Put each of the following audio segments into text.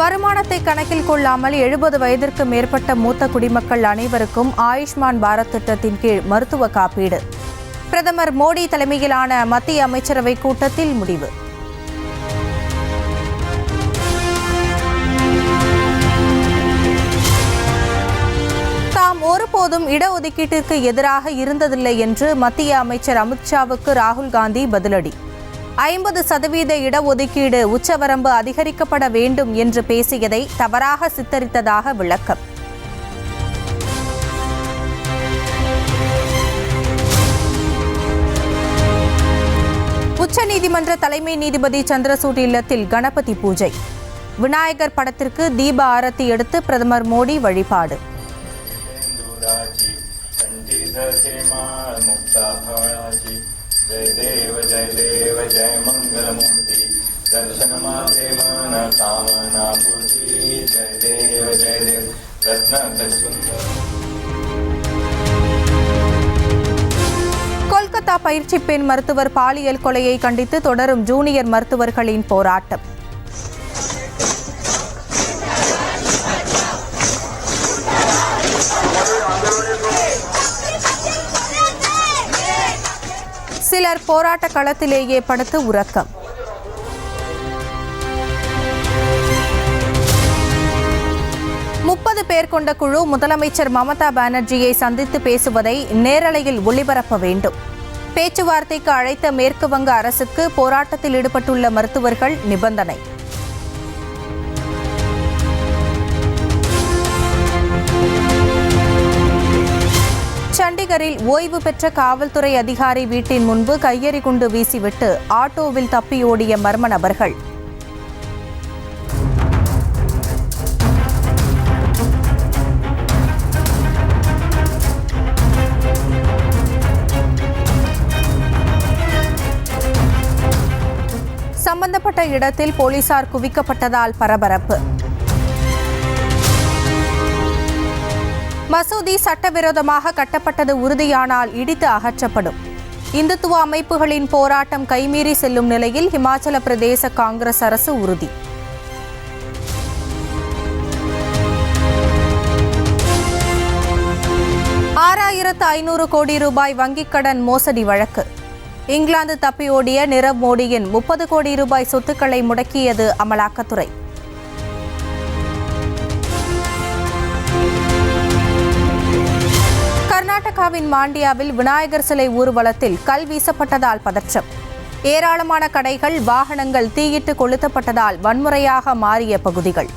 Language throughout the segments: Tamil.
வருமானத்தை கணக்கில் கொள்ளாமல் 70 வயதிற்கு மேற்பட்ட மூத்த குடிமக்கள் அனைவருக்கும் ஆயுஷ்மான் பாரத் திட்டத்தின் கீழ் மருத்துவ காப்பீடு. பிரதமர் மோடி தலைமையிலான மத்திய அமைச்சரவை கூட்டத்தில் முடிவு. தாம் ஒருபோதும் இடஒதுக்கீட்டிற்கு எதிராக இருந்ததில்லை என்று மத்திய அமைச்சர் அமித்ஷாவுக்கு ராகுல் காந்தி பதிலடி. 50% இடஒதுக்கீடு உச்சவரம்பு அதிகரிக்கப்பட வேண்டும் என்று பேசியதை தவறாக சித்தரித்ததாக விளக்கம். உச்சநீதிமன்ற தலைமை நீதிபதி சந்திரசூட் இல்லத்தில் கணபதி பூஜை. விநாயகர் படத்திற்கு தீப ஆரத்தி எடுத்து பிரதமர் மோடி வழிபாடு. जय देव जय मंगलमूर्ति दर्शन मात्रे मन कामना पूर्ति जय देव रत्न सुंदर. கொல்கத்தா பயிற்சி பெண் மருத்துவர் பாலியல் கொலையை கண்டித்து தொடரும் ஜூனியர் மருத்துவர்களின் போராட்டம். சிலர் போராட்ட களத்திலேயே படுத்து உறக்கம். முப்பது பேர் கொண்ட குழு முதலமைச்சர் மமதா பானர்ஜியை சந்தித்து பேசுவதை நேரலையில் ஒளிபரப்ப வேண்டும். பேச்சுவார்த்தைக்கு அழைத்த மேற்கு வங்க அரசுக்கு போராட்டத்தில் ஈடுபட்டுள்ள மருத்துவர்கள் நிபந்தனை. சண்டிகரில் ஓய்வு பெற்ற காவல்துறை அதிகாரி வீட்டின் முன்பு கையெறி குண்டு வீசிவிட்டு ஆட்டோவில் தப்பியோடிய மர்ம நபர்கள். சம்பந்தப்பட்ட இடத்தில் போலீசார் குவிக்கப்பட்டதால் பரபரப்பு. மசூதி சட்டவிரோதமாக கட்டப்பட்டது உறுதியானால் இடித்து அகற்றப்படும். இந்துத்துவ அமைப்புகளின் போராட்டம் கைமீறி செல்லும் நிலையில் இமாச்சல பிரதேச காங்கிரஸ் அரசு உறுதி. $6,500 கோடி வங்கிக் கடன் மோசடி வழக்கு. இங்கிலாந்து தப்பியோடிய நிரவ் மோடியின் 30 கோடி ரூபாய் சொத்துக்களை முடக்கியது அமலாக்கத்துறை. கர்நாடகாவின் மாண்டியாவில் விநாயகர் சிலை ஊர்வலத்தில் கல் வீசப்பட்டதால் பதற்றம். ஏராளமான கடைகள், வாகனங்கள் தீயிட்டு கொளுத்தப்பட்டதால் வன்முறையாக மாறிய பகுதிகள்.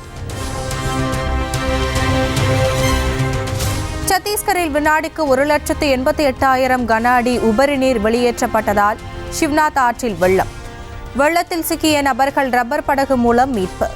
சத்தீஸ்கரில் வினாடிக்கு 1,88,000 கன அடி உபரி நீர் வெளியேற்றப்பட்டதால் சிவ்நாத் ஆற்றில் வெள்ளம். வெள்ளத்தில் சிக்கிய நபர்கள் ரப்பர் படகு மூலம் மீட்பு.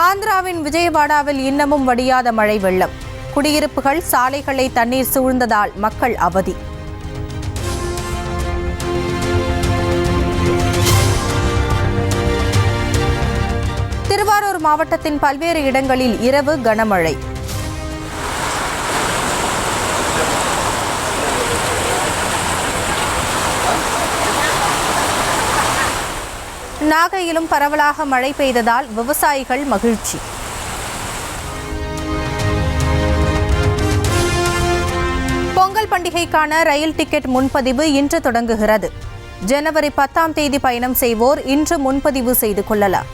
ஆந்திராவின் விஜயவாடாவில் இன்னமும் வடியாத மழை வெள்ளம். குடியிருப்புகள், சாலைகளை தண்ணீர் சூழ்ந்ததால் மக்கள் அவதி. திருவாரூர் மாவட்டத்தின் பல்வேறு இடங்களில் இரவு கனமழை. நாகையிலும் பரவலாக மழை பெய்ததால் விவசாயிகள் மகிழ்ச்சி. பொங்கல் பண்டிகைக்கான ரயில் டிக்கெட் முன்பதிவு இன்று தொடங்குகிறது. ஜனவரி 10ஆம் தேதி பயணம் செய்வோர் இன்று முன்பதிவு செய்து கொள்ளலாம்.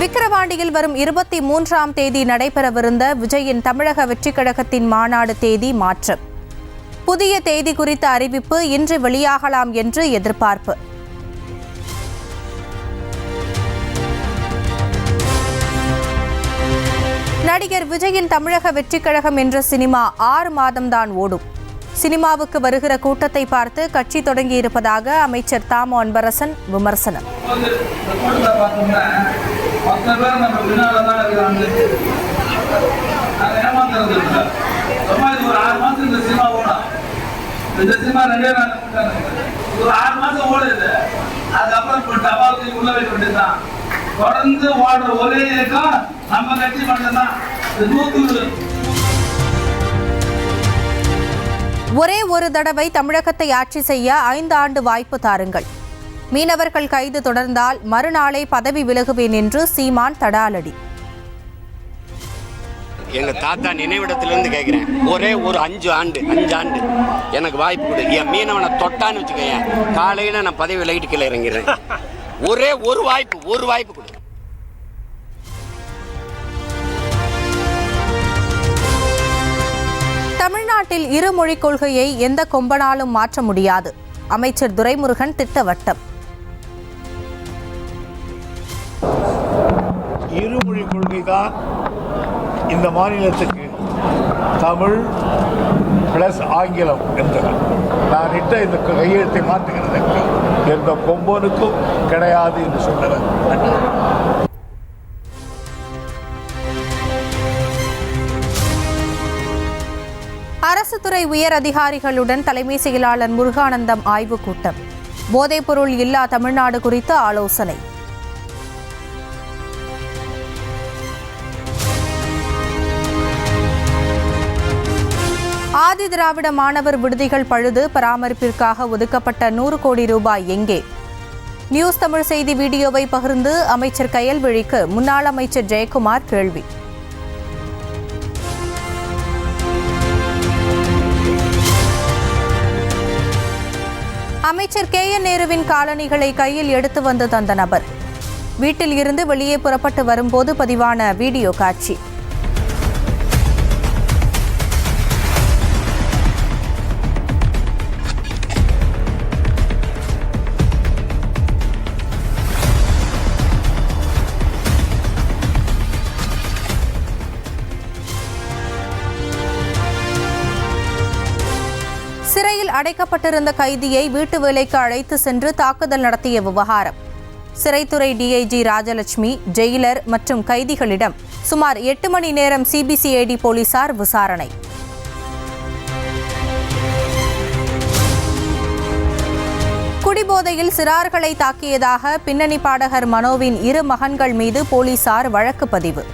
விக்கிரவாண்டியில் வரும் 23ஆம் தேதி நடைபெறவிருந்த விஜயின் தமிழக வெற்றிக் கழகத்தின் மாநாடு தேதி மாற்றம். புதிய தேதி குறித்த அறிவிப்பு இன்று வெளியாகலாம் என்று எதிர்பார்ப்பு. நடிகர் விஜயின் தமிழக வெற்றிக் கழகம் என்ற சினிமா 6 மாதம்தான் ஓடும். சினிமாவுக்கு வருகிற கூட்டத்தை பார்த்து கட்சி தொடங்கியிருப்பதாக அமைச்சர் தாமோ அன்பரசன் விமர்சனம். தொடர்ந்து ஓடுற ஒரே இயக்கம் நம்ம கட்சி மட்டும்தான். ஒரே ஒரு தடவை தமிழகத்தை ஆட்சி செய்ய 5 ஆண்டு வாய்ப்பு தாருங்கள். மீனவர்கள் கைது தொடர்ந்தால் மறுநாளே பதவி விலகுவேன் என்று சீமான் தடாலடி. எங்க தாத்தா நினைவிடத்திலிருந்து கேட்கிறேன், ஒரே ஒரு 5 ஆண்டு எனக்கு வாய்ப்பு கொடு. என் மீனவனை தொட்டான்னு வச்சுக்கேன், காலையில நான் பதவி விலகிட்டு கீழே இறங்கிறேன். ஒரே ஒரு வாய்ப்பு கொடு. தமிழ்நாட்டில் இருமொழி கொள்கையை எந்த கொம்பனாலும் மாற்ற முடியாது. அமைச்சர் துரைமுருகன் திட்டவட்டம். இருமொழி கொள்கை தான் இந்த மாநிலத்துக்கு தமிழ் பிளஸ் ஆங்கிலம் என்றது. நான் இட்ட இந்த கையெழுத்தை மாற்றுகிறதற்கு எந்த கொம்பனுக்கும் கிடையாது என்று சொன்னவர். அரசு துறை உயர் அதிகாரிகளுடன் தலைமை செயலாளர் முருகானந்தம் ஆய்வுக் கூட்டம். போதைப்பொருள் இல்லா தமிழ்நாடு குறித்து ஆலோசனை. ஆதி திராவிட மாணவர் விடுதிகள் பழுது பராமரிப்பிற்காக ஒதுக்கப்பட்ட 100 கோடி ரூபாய் எங்கே? நியூஸ் தமிழ் செய்தி வீடியோவை பகிர்ந்து அமைச்சர் கயல்விழிக்கு முன்னாள் அமைச்சர் ஜெயக்குமார் கேள்வி. அமைச்சர் KN நேருவின் காலணிகளை கையில் எடுத்து வந்து தந்த நபர் வீட்டில் இருந்து வெளியே புறப்பட்டு வரும்போது பதிவான வீடியோ காட்சி. சிறையில் அடைக்கப்பட்டிருந்த கைதியை வீட்டு வேலைக்கு அழைத்து சென்று தாக்குதல் நடத்திய விவகாரம். சிறைத்துறை DIG ராஜலட்சுமி, ஜெயிலர் மற்றும் கைதிகளிடம் சுமார் 8 மணி நேரம் CBCID போலீசார் விசாரணை. குடிபோதையில் சிறார்களை தாக்கியதாக பின்னணி பாடகர் மனோவின் 2 மகன்கள் மீது போலீசார் வழக்கு பதிவு.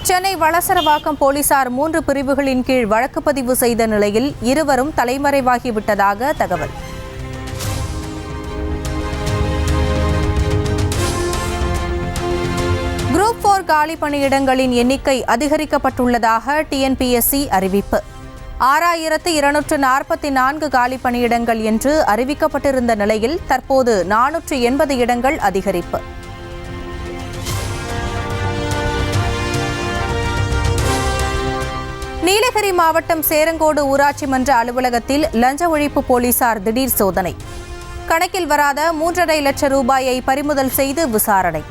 சென்னை வளசரவாக்கம் போலீசார் 3 பிரிவுகளின் கீழ் வழக்கு பதிவு செய்த நிலையில் இருவரும் தலைமறைவாகிவிட்டதாக தகவல். குரூப் 4 காலி பணியிடங்களின் எண்ணிக்கை அதிகரிக்கப்பட்டுள்ளதாக TNPSC அறிவிப்பு. 6244 காலி பணியிடங்கள் என்று அறிவிக்கப்பட்டிருந்த நிலையில் தற்போது 480 இடங்கள் அதிகரிப்பு. நீலகிரி மாவட்டம் சேரங்கோடு ஊராட்சி மன்ற அலுவலகத்தில் லஞ்ச ஒழிப்பு போலீசார் திடீர் சோதனை. கணக்கில் வராத 3.5 லட்சம் ரூபாயை பறிமுதல் செய்து விசாரணை.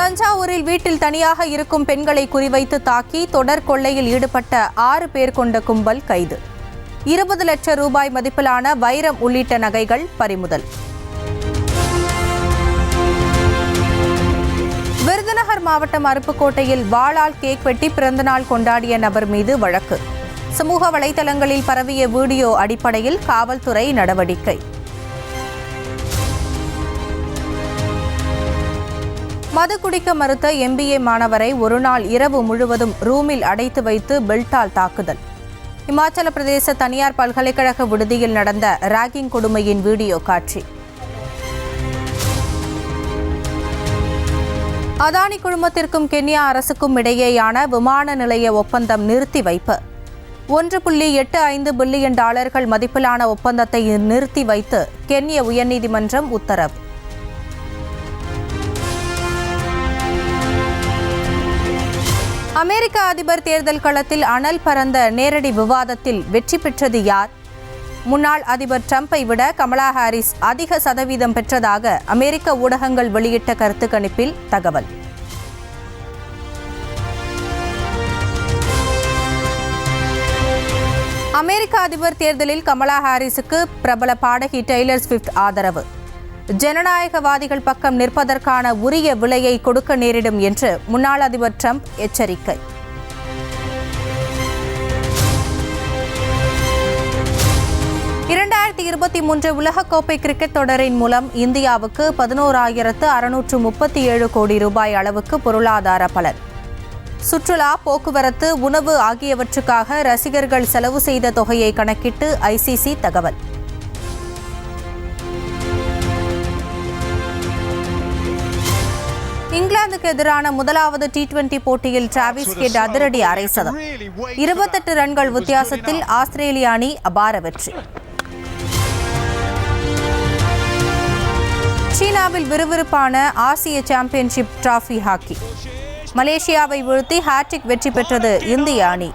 தஞ்சாவூரில் வீட்டில் தனியாக இருக்கும் பெண்களை குறிவைத்து தாக்கி தொடர் கொள்ளையில் ஈடுபட்ட 6 பேர் கொண்ட கும்பல் கைது. 20 லட்சம் ரூபாய் மதிப்பிலான வைரம் உள்ளிட்ட நகைகள் பறிமுதல். விருதுநகர் மாவட்டம் அருப்புக்கோட்டையில் வாளால் கேக் வெட்டி பிறந்தநாள் கொண்டாடிய நபர் மீது வழக்கு. சமூக வலைதளங்களில் பரவிய வீடியோ அடிப்படையில் காவல்துறை நடவடிக்கை. மது குடிக்க மறுத்த MBA மாணவரை ஒருநாள் இரவு முழுவதும் ரூமில் அடைத்து வைத்து பெல்ட்டால் தாக்குதல். இமாச்சல பிரதேச தனியார் பல்கலைக்கழக விடுதியில் நடந்த ராகிங் கொடுமையின் வீடியோ காட்சி. அதானி குழுமத்திற்கும் கென்யா அரசுக்கும் இடையேயான விமான நிலைய ஒப்பந்தம் நிறுத்தி வைப்பு. $1.85 பில்லியன் மதிப்பிலான ஒப்பந்தத்தை நிறுத்தி வைத்து கென்ய உயர்நீதிமன்றம் உத்தரவு. அமெரிக்க அதிபர் தேர்தல் களத்தில் அனல் பறந்த நேரடி விவாதத்தில் வெற்றி பெற்றது யார்? முன்னாள் அதிபர் ட்ரம்பை விட கமலா ஹாரிஸ் அதிக சதவீதம் பெற்றதாக அமெரிக்க ஊடகங்கள் வெளியிட்ட கருத்து கணிப்பில் தகவல். அமெரிக்க அதிபர் தேர்தலில் கமலா ஹாரிஸுக்கு பிரபல பாடகி டெய்லர் ஸ்விஃப்ட் ஆதரவு. ஜனநாயகவாதிகள் பக்கம் நிற்பதற்கான உரிய விலையை கொடுக்க நேரிடும் என்று முன்னாள் அதிபர் ட்ரம்ப் எச்சரிக்கை. உலகக்கோப்பை கிரிக்கெட் தொடரின் மூலம் இந்தியாவுக்கு 11,637 கோடி ரூபாய் அளவுக்கு பொருளாதார பலன். சுற்றுலா, போக்குவரத்து, உணவு ஆகியவற்றுக்காக ரசிகர்கள் செலவு செய்த தொகையை கணக்கிட்டு ஐசிசி தகவல். இங்கிலாந்துக்கு எதிரான முதலாவது T20 போட்டியில் டிராவிஸ் ஹெட் அதிரடி அரை சதம். 28 ரன்கள் வித்தியாசத்தில் ஆஸ்திரேலிய அணி அபார வெற்றி. சீனாவில் விறுவிறுப்பான ஆசிய சாம்பியன்ஷிப் டிராபி ஹாக்கி. மலேசியாவை வீழ்த்தி ஹாட்ரிக் வெற்றி பெற்றது இந்திய அணி.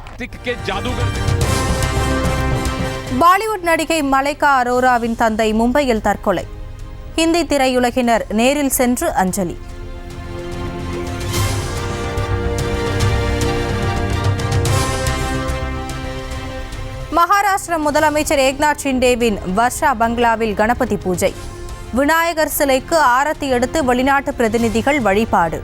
பாலிவுட் நடிகை மலைக்கா அரோராவின் தந்தை மும்பையில் தற்கொலை. ஹிந்தி திரையுலகினர் நேரில் சென்று அஞ்சலி. மகாராஷ்டிர முதலமைச்சர் ஏக்நாத் ஷிண்டேவின் வர்ஷா பங்களாவில் கணபதி பூஜை. விநாயகர் சிலைக்கு ஆரத்தி எடுத்து வெளிநாட்டு பிரதிநிதிகள் வழிபாடு.